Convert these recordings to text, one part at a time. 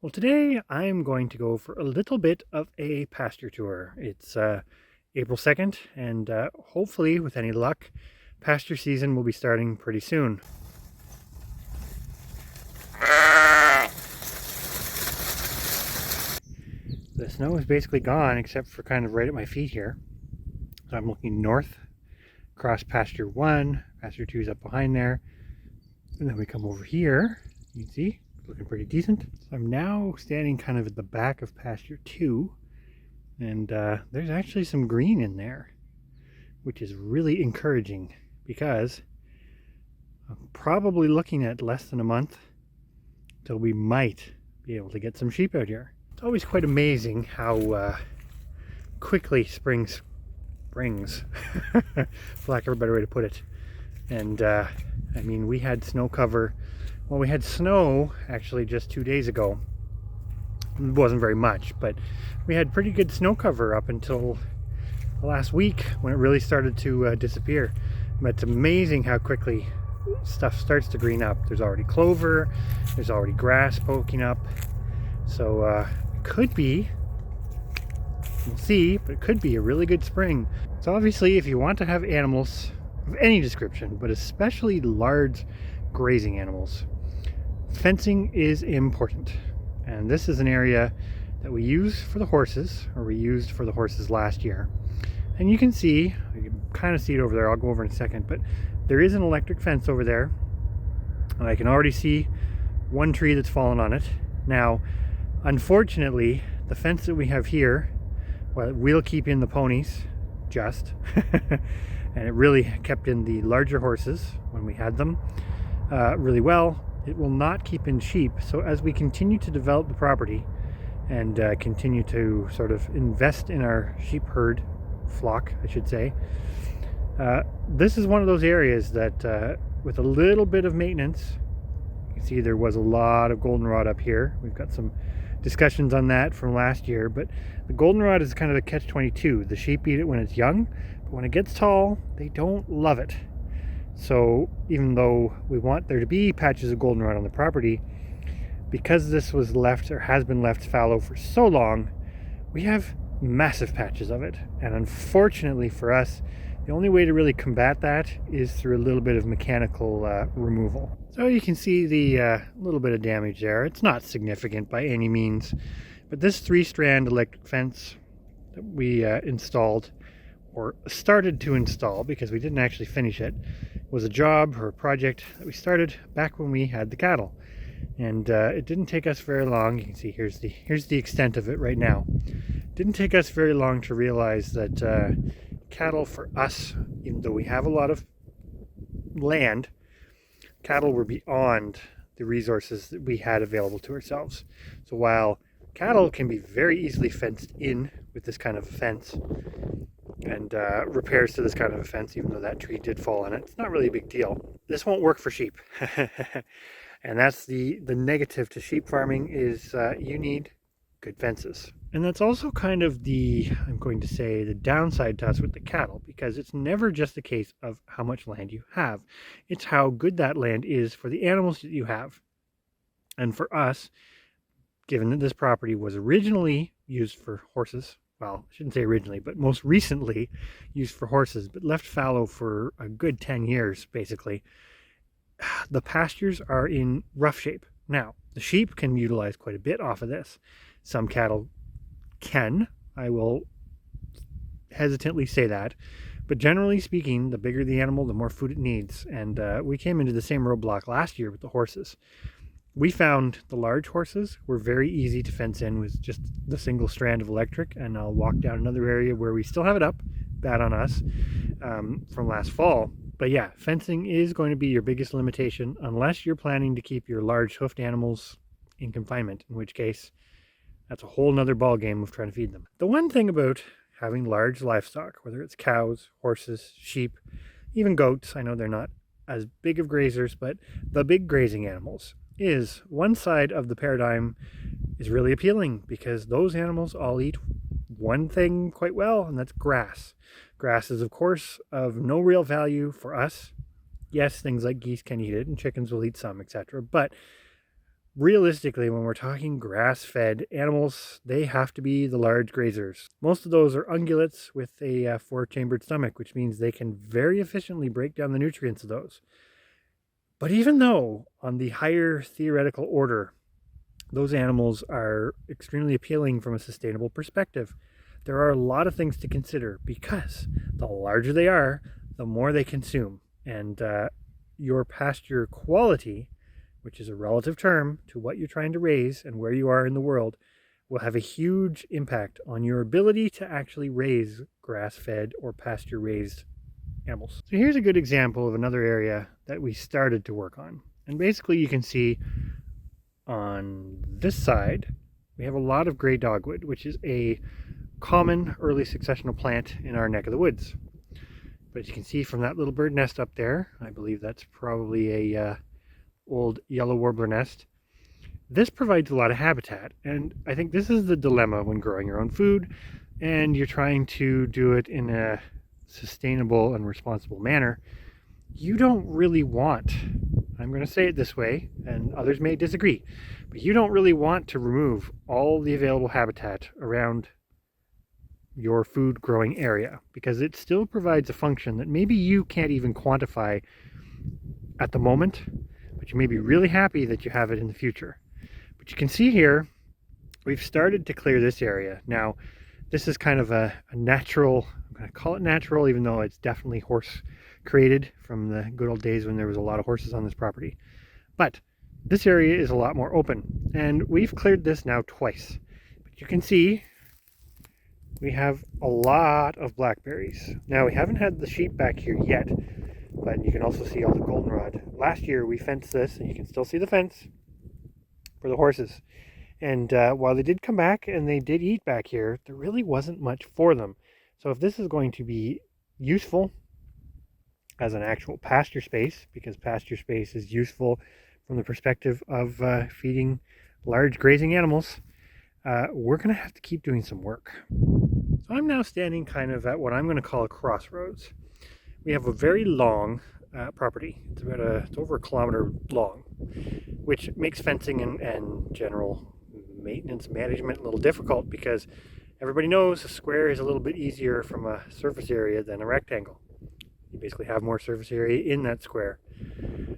Well, today I'm going to go for a little bit of a pasture tour. It's April 2nd, and hopefully, with any luck, pasture season will be starting pretty soon. The snow is basically gone except for kind of right at my feet here. So I'm looking north across pasture 1, pasture 2 is up behind there, and then we come over here. You can see, looking pretty decent. So I'm now standing kind of at the back of pasture 2. And there's actually some green in there, which is really encouraging because I'm probably looking at less than a month till we might be able to get some sheep out here. It's always quite amazing how quickly spring springs, for lack of a better way to put it. And I mean, we had snow cover. Well, we had snow actually just 2 days ago. It wasn't very much, but we had pretty good snow cover up until last week when it really started to disappear. But it's amazing how quickly stuff starts to green up. There's already clover, there's already grass poking up. So it could be, we'll see, but it could be a really good spring. So obviously if you want to have animals of any description, but especially large grazing animals, fencing is important. And this is an area that we use for the horses, or we used for the horses last year. And you can kind of see it over there. I'll go over in a second, but there is an electric fence over there. And I can already see one tree that's fallen on it. Now, unfortunately, the fence that we have here, well, it will keep in the ponies, just. And it really kept in the larger horses when we had them really well. It will not keep in sheep. So as we continue to develop the property and continue to sort of invest in our sheep herd, flock, I should say, this is one of those areas that with a little bit of maintenance, you can see there was a lot of goldenrod up here. We've got some discussions on that from last year, but the goldenrod is kind of a catch-22. The sheep eat it when it's young, but when it gets tall, they don't love it. So even though we want there to be patches of goldenrod on the property, because this was left or has been left fallow for so long, we have massive patches of it. And unfortunately for us, the only way to really combat that is through a little bit of mechanical removal. So you can see the little bit of damage there. It's not significant by any means, but this 3-strand electric fence that we installed, or started to install because we didn't actually finish it, was a job or a project that we started back when we had the cattle. And it didn't take us very long. You can see here's the extent of it right now. It didn't take us very long to realize that cattle for us, even though we have a lot of land, cattle were beyond the resources that we had available to ourselves. So while cattle can be very easily fenced in with this kind of a fence, and repairs to this kind of a fence, even though that tree did fall on it, it's not really a big deal. This won't work for sheep. And that's the negative to sheep farming is you need good fences. And that's also kind of I'm going to say, the downside to us with the cattle, because it's never just a case of how much land you have. It's how good that land is for the animals that you have. And for us, given that this property was originally used for horses, well, I shouldn't say originally, but most recently used for horses, but left fallow for a good 10 years, basically, the pastures are in rough shape. Now, the sheep can utilize quite a bit off of this. Some cattle can. I will hesitantly say that. But generally speaking, the bigger the animal, the more food it needs. And we came into the same roadblock last year with the horses. We found the large horses were very easy to fence in with just the single strand of electric, and I'll walk down another area where we still have it up, bad on us, from last fall. But yeah, fencing is going to be your biggest limitation unless you're planning to keep your large hoofed animals in confinement, in which case that's a whole nother ball game of trying to feed them. The one thing about having large livestock, whether it's cows, horses, sheep, even goats, I know they're not as big of grazers, but the big grazing animals, is one side of the paradigm is really appealing because those animals all eat one thing quite well, and that's grass. Grass is, of course, of no real value for us. Yes, things like geese can eat it, and chickens will eat some, etc. But realistically, when we're talking grass-fed animals, they have to be the large grazers. Most of those are ungulates with a four-chambered stomach, which means they can very efficiently break down the nutrients of those. But even though on the higher theoretical order, those animals are extremely appealing from a sustainable perspective, there are a lot of things to consider, because the larger they are, the more they consume. And your pasture quality, which is a relative term to what you're trying to raise and where you are in the world, will have a huge impact on your ability to actually raise grass-fed or pasture-raised animals. So here's a good example of another area that we started to work on. And basically you can see on this side, we have a lot of gray dogwood, which is a common early successional plant in our neck of the woods. But as you can see from that little bird nest up there, I believe that's probably a old yellow warbler nest. This provides a lot of habitat, and I think this is the dilemma when growing your own food and you're trying to do it in a sustainable and responsible manner. You don't really want, I'm going to say it this way, and others may disagree, but you don't really want to remove all the available habitat around your food growing area, because it still provides a function that maybe you can't even quantify at the moment, but you may be really happy that you have it in the future. But you can see here, we've started to clear this area. Now, this is kind of a natural, I'm going to call it natural, even though it's definitely horse created from the good old days when there was a lot of horses on this property. But this area is a lot more open, and we've cleared this now twice. But you can see we have a lot of blackberries. Now, we haven't had the sheep back here yet, but you can also see all the goldenrod. Last year we fenced this, and you can still see the fence for the horses. And while they did come back and they did eat back here, there really wasn't much for them. So if this is going to be useful as an actual pasture space, because pasture space is useful from the perspective of feeding large grazing animals, we're going to have to keep doing some work. So I'm now standing kind of at what I'm going to call a crossroads. We have a very long property. It's over a kilometer long, which makes fencing and general maintenance management a little difficult, because everybody knows a square is a little bit easier from a surface area than a rectangle. You basically have more surface area in that square.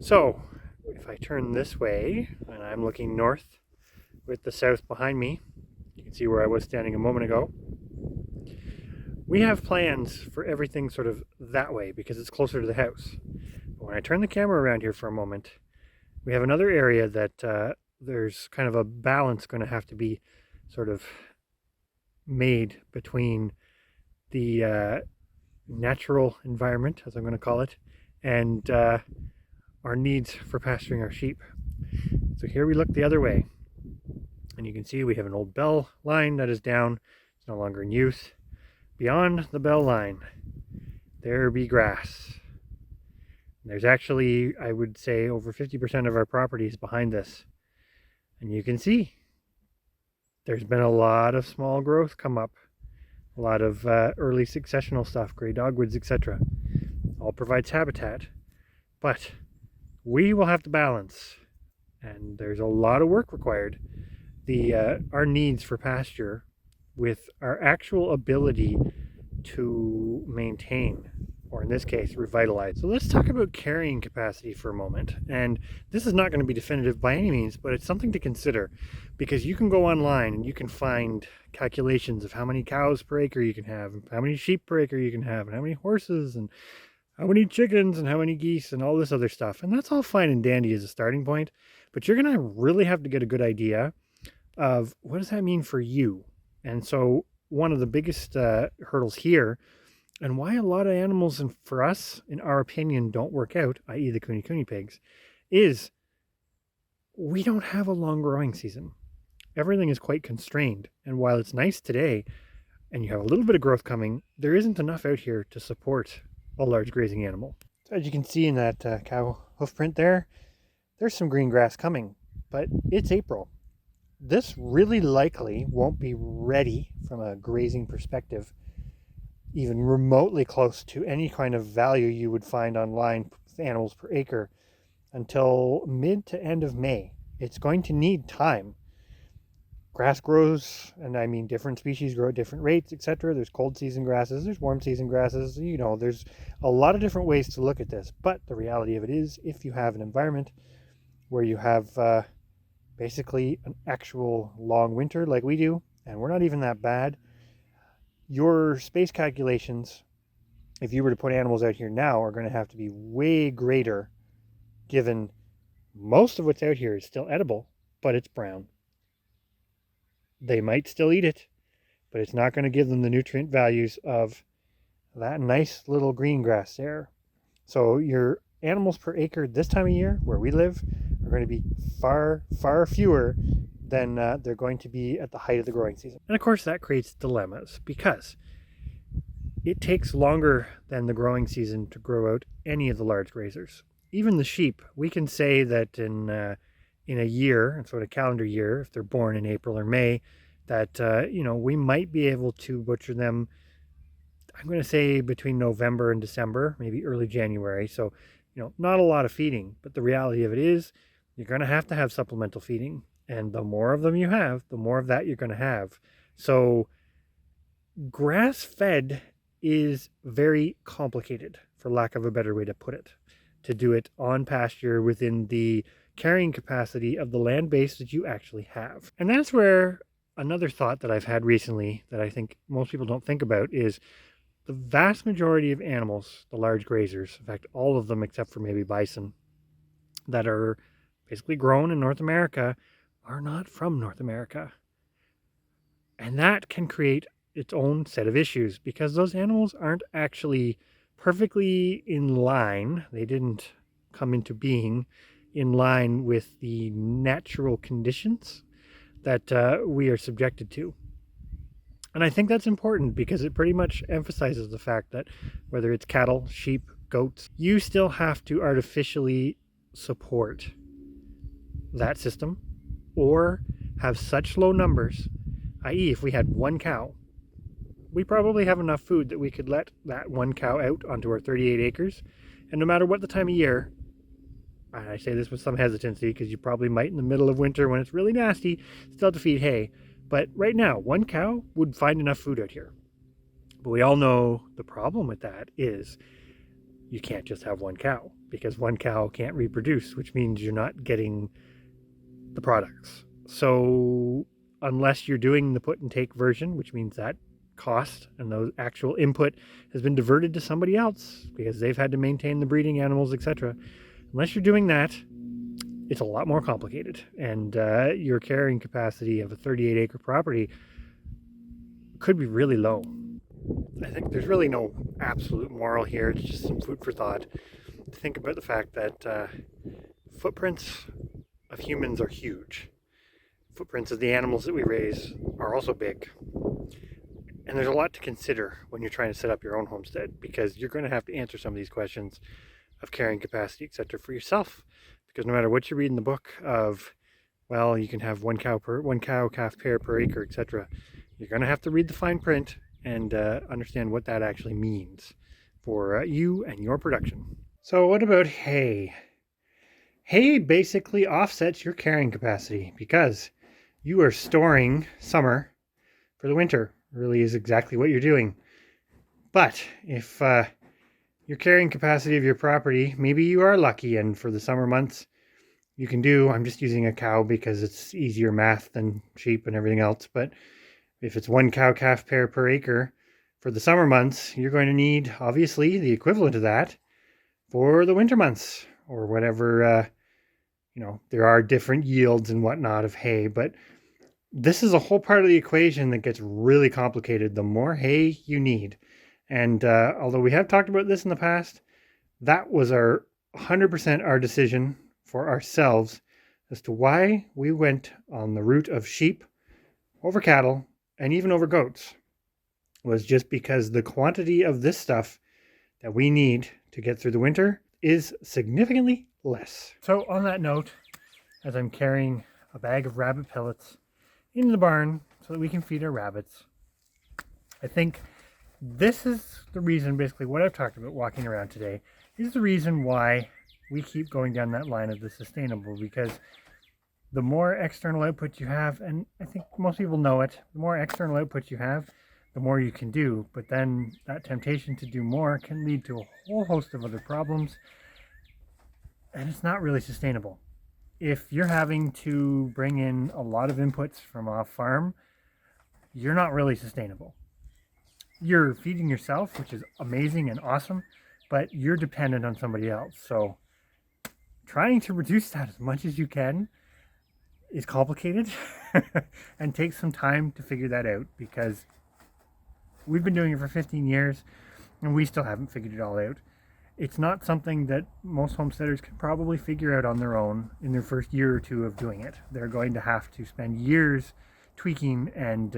So if I turn this way and I'm looking north with the south behind me, you can see where I was standing a moment ago. We have plans for everything sort of that way because it's closer to the house. But when I turn the camera around here for a moment, we have another area that there's kind of a balance going to have to be sort of made between the natural environment, as I'm going to call it, and our needs for pasturing our sheep. So here we look the other way, and you can see we have an old bell line that is down. It's no longer in use. Beyond the bell line, there be grass. There's actually, I would say, over 50% of our property is behind this. And you can see there's been a lot of small growth come up. A lot of early successional stuff, gray dogwoods, etc. All provides habitat. But we will have to balance, and there's a lot of work required, our needs for pasture with our actual ability to maintain, or in this case, revitalize. So let's talk about carrying capacity for a moment. And this is not going to be definitive by any means, but it's something to consider, because you can go online and you can find calculations of how many cows per acre you can have, and how many sheep per acre you can have, and how many horses, and how many chickens, and how many geese, and all this other stuff. And that's all fine and dandy as a starting point, but you're going to really have to get a good idea of what does that mean for you. And so one of the biggest hurdles here, and why a lot of animals, and for us, in our opinion, don't work out, i.e. the kune pigs, is we don't have a long growing season. Everything is quite constrained. And while it's nice today, and you have a little bit of growth coming, there isn't enough out here to support a large grazing animal. So as you can see in that cow hoof print there, there's some green grass coming, but it's April. This really likely won't be ready from a grazing perspective, even remotely close to any kind of value you would find online with animals per acre, until mid to end of May, it's going to need time. Grass grows, and I mean different species grow at different rates, etc. There's cold season grasses, there's warm season grasses, there's a lot of different ways to look at this. But the reality of it is, if you have an environment where you have basically an actual long winter like we do, and we're not even that bad, your space calculations, if you were to put animals out here now, are going to have to be way greater, given most of what's out here is still edible, but it's brown. They might still eat it, but it's not going to give them the nutrient values of that nice little green grass there. So your animals per acre this time of year, where we live, are going to be far, far fewer than they're going to be at the height of the growing season. And of course that creates dilemmas, because it takes longer than the growing season to grow out any of the large grazers. Even the sheep, we can say that in a year, sort of calendar year, if they're born in April or May, that we might be able to butcher them, I'm going to say between November and December, maybe early January. So not a lot of feeding, but the reality of it is you're going to have supplemental feeding, and the more of them you have, the more of that you're going to have. So grass fed is very complicated, for lack of a better way to put it, to do it on pasture within the carrying capacity of the land base that you actually have. And that's where another thought that I've had recently that I think most people don't think about is the vast majority of animals, the large grazers, in fact all of them except for maybe bison, that are basically grown in North America, are not from North America. And that can create its own set of issues, because those animals aren't actually perfectly in line. They didn't come into being in line with the natural conditions that we are subjected to. And I think that's important, because it pretty much emphasizes the fact that whether it's cattle, sheep, goats, you still have to artificially support that system, or have such low numbers, i.e. if we had one cow, we probably have enough food that we could let that one cow out onto our 38 acres. And no matter what the time of year, I say this with some hesitancy because you probably might in the middle of winter when it's really nasty still have to feed hay. But right now, one cow would find enough food out here. But we all know the problem with that is you can't just have one cow, because one cow can't reproduce, which means you're not getting the products. So unless you're doing the put and take version, which means that cost and those actual input has been diverted to somebody else because they've had to maintain the breeding animals, etc. Unless you're doing that, it's a lot more complicated, and your carrying capacity of a 38 acre property could be really low. I think there's really no absolute moral here. It's just some food for thought to think about the fact that footprints of humans are huge. Footprints of the animals that we raise are also big. And there's a lot to consider when you're trying to set up your own homestead, because you're going to have to answer some of these questions of carrying capacity, etc. for yourself. Because no matter what you read in the book of, well, you can have one cow calf pair per acre, etc., you're going to have to read the fine print and understand what that actually means for you and your production. So what about hay? Hay basically offsets your carrying capacity, because you are storing summer for the winter. Really is exactly what you're doing. But if your carrying capacity of your property, maybe you are lucky, and for the summer months you can do, I'm just using a cow because it's easier math than sheep and everything else, but if it's one cow calf pair per acre for the summer months, you're going to need obviously the equivalent of that for the winter months, or whatever. There are different yields and whatnot of hay, but this is a whole part of the equation that gets really complicated the more hay you need. And although we have talked about this in the past, that was our 100% our decision for ourselves as to why we went on the route of sheep over cattle and even over goats, was just because the quantity of this stuff that we need to get through the winter is significantly less. So on that note, as I'm carrying a bag of rabbit pellets into the barn so that we can feed our rabbits, I think this is the reason, basically what I've talked about walking around today, is the reason why we keep going down that line of the sustainable, because the more external output you have, and I think most people know it, the more external output you have, the more you can do. But then that temptation to do more can lead to a whole host of other problems, and it's not really sustainable. If you're having to bring in a lot of inputs from off farm, you're not really sustainable. You're feeding yourself, which is amazing and awesome, but you're dependent on somebody else. So trying to reduce that as much as you can is complicated and takes some time to figure that out, because we've been doing it for 15 years and we still haven't figured it all out. It's not something that most homesteaders can probably figure out on their own in their first year or two of doing it. They're going to have to spend years tweaking and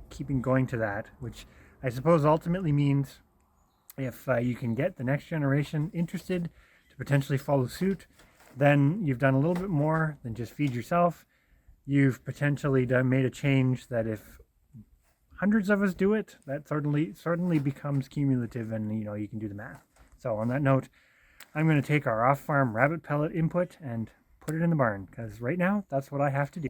keeping going to that, which I suppose ultimately means if you can get the next generation interested to potentially follow suit, then you've done a little bit more than just feed yourself. You've potentially made a change that if hundreds of us do it, that certainly becomes cumulative, and you can do the math. So on that note, I'm going to take our off-farm rabbit pellet input and put it in the barn, because right now that's what I have to do.